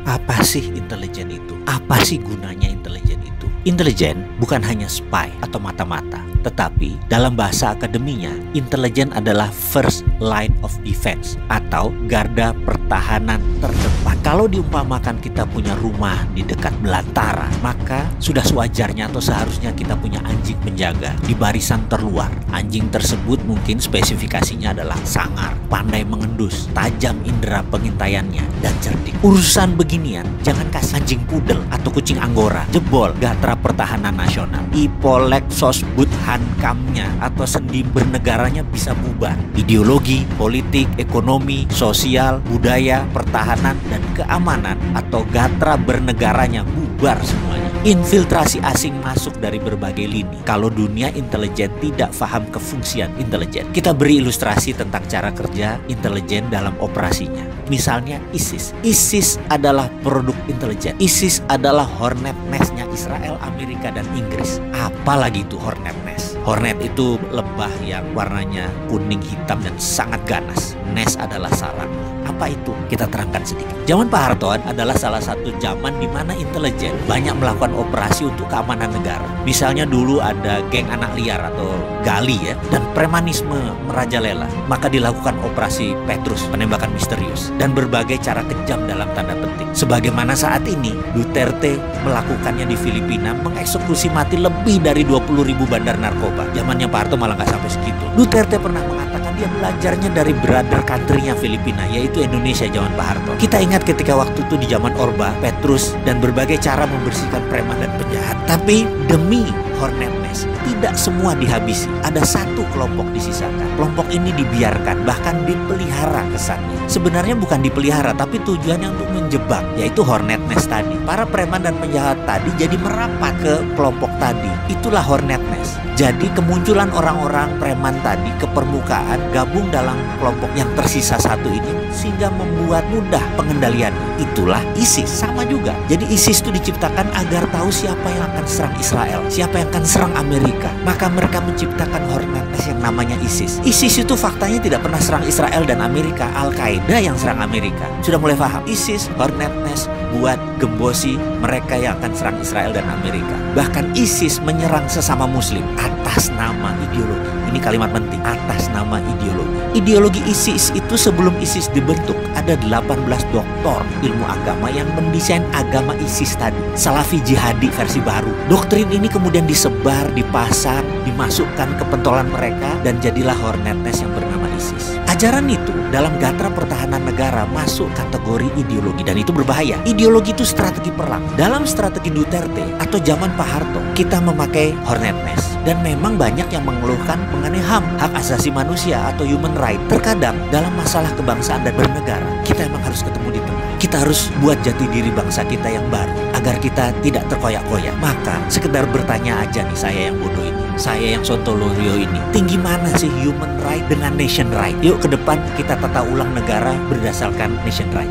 Apa sih intelijen itu? Apa sih gunanya intelijen itu? Intelijen bukan hanya spy atau mata-mata, tetapi dalam bahasa akademinya, intelijen adalah first line of defense atau garda pertahanan terdepan. Kalau diumpamakan kita punya rumah di dekat belantara, maka sudah sewajarnya atau seharusnya kita punya anjing penjaga di barisan terluar. Anjing tersebut mungkin spesifikasinya adalah sangar, pandai mengendus, tajam indera pengintaiannya, dan cerdik. Urusan beginian, jangan kasih anjing pudel atau kucing anggora, jebol gatra pertahanan nasional. Ipolek sosbud hankamnya atau sendi bernegaranya bisa bubar. Ideologi, politik, ekonomi, sosial, budaya, pertahanan, dan keamanan atau gatra bernegaranya bubar semuanya. Infiltrasi asing masuk dari berbagai lini. Kalau dunia intelijen tidak paham kefungsian intelijen. Kita beri ilustrasi tentang cara kerja intelijen dalam operasinya. Misalnya ISIS. ISIS adalah produk intelijen. ISIS adalah hornet nest-nya Israel, Amerika, dan Inggris. Apalagi itu hornet nest? Hornet itu lebah yang warnanya kuning hitam dan sangat ganas. Nest adalah sarang. Apa itu? Kita terangkan sedikit. Zaman Pak Harto adalah salah satu zaman di mana intelijen banyak melakukan operasi untuk keamanan negara. Misalnya dulu ada geng anak liar atau gali ya, dan premanisme merajalela. Maka dilakukan operasi Petrus, penembakan misterius, dan berbagai cara kejam dalam tanda petik. Sebagaimana saat ini Duterte melakukannya di Filipina, mengeksekusi mati lebih dari 20.000 bandar narkoba. Zamannya Pak Harto malah nggak sampai segitu. Duterte pernah mengatakan dia belajarnya dari brother country-nya Filipina, yaitu Indonesia zaman Pak Harto. Kita ingat ketika waktu itu di zaman Orba, Petrus, dan berbagai cara membersihkan preman dan penjahat. Tapi demi hornet nest, tidak semua dihabisi. Ada satu kelompok disisakan. Kelompok ini dibiarkan, bahkan dipelihara kesannya. Sebenarnya bukan dipelihara, tapi tujuannya untuk menjebak, yaitu hornet nest tadi. Para preman dan penjahat tadi jadi merapat ke kelompok tadi. Itulah hornet nest. Jadi kemunculan orang-orang preman tadi ke permukaan, gabung dalam kelompok yang tersisa satu ini, sehingga membuat mudah pengendaliannya. Itulah ISIS. Sama juga. Jadi ISIS itu diciptakan agar tahu siapa yang akan serang Israel, siapa yang akan serang Amerika. Maka mereka menciptakan hornet nest yang namanya ISIS. ISIS itu faktanya tidak pernah serang Israel dan Amerika. Al-Qaeda yang serang Amerika. Sudah mulai paham? ISIS, hornet nest buat gembosi mereka yang akan serang Israel dan Amerika. Bahkan ISIS menyerang sesama muslim atas nama ideologi. Ini kalimat penting, atas nama ideologi. Ideologi ISIS itu sebelum ISIS dibentuk, ada 18 doktor ilmu agama yang mendesain agama ISIS tadi. Salafi jihadi versi baru. Doktrin ini kemudian disebar, dipasang, dimasukkan ke pentolan mereka, dan jadilah hornet nest yang bernama ISIS. Ajaran itu dalam gatra pertahanan negara masuk kategori ideologi, dan itu berbahaya. Ideologi itu strategi perang. Dalam strategi Duterte atau zaman Pak Harto, kita memakai hornet nest. Dan memang banyak yang mengeluhkan mengenai HAM, hak asasi manusia atau human right. Terkadang dalam masalah kebangsaan dan bernegara, kita emang harus ketemu di tengah. Kita harus buat jati diri bangsa kita yang baru, agar kita tidak terkoyak-koyak. Maka sekedar bertanya aja nih, saya yang bodoh ini, saya yang sontoloyo ini, tinggi mana sih human right dengan nation right? Yuk ke depan kita tata ulang negara berdasarkan nation right.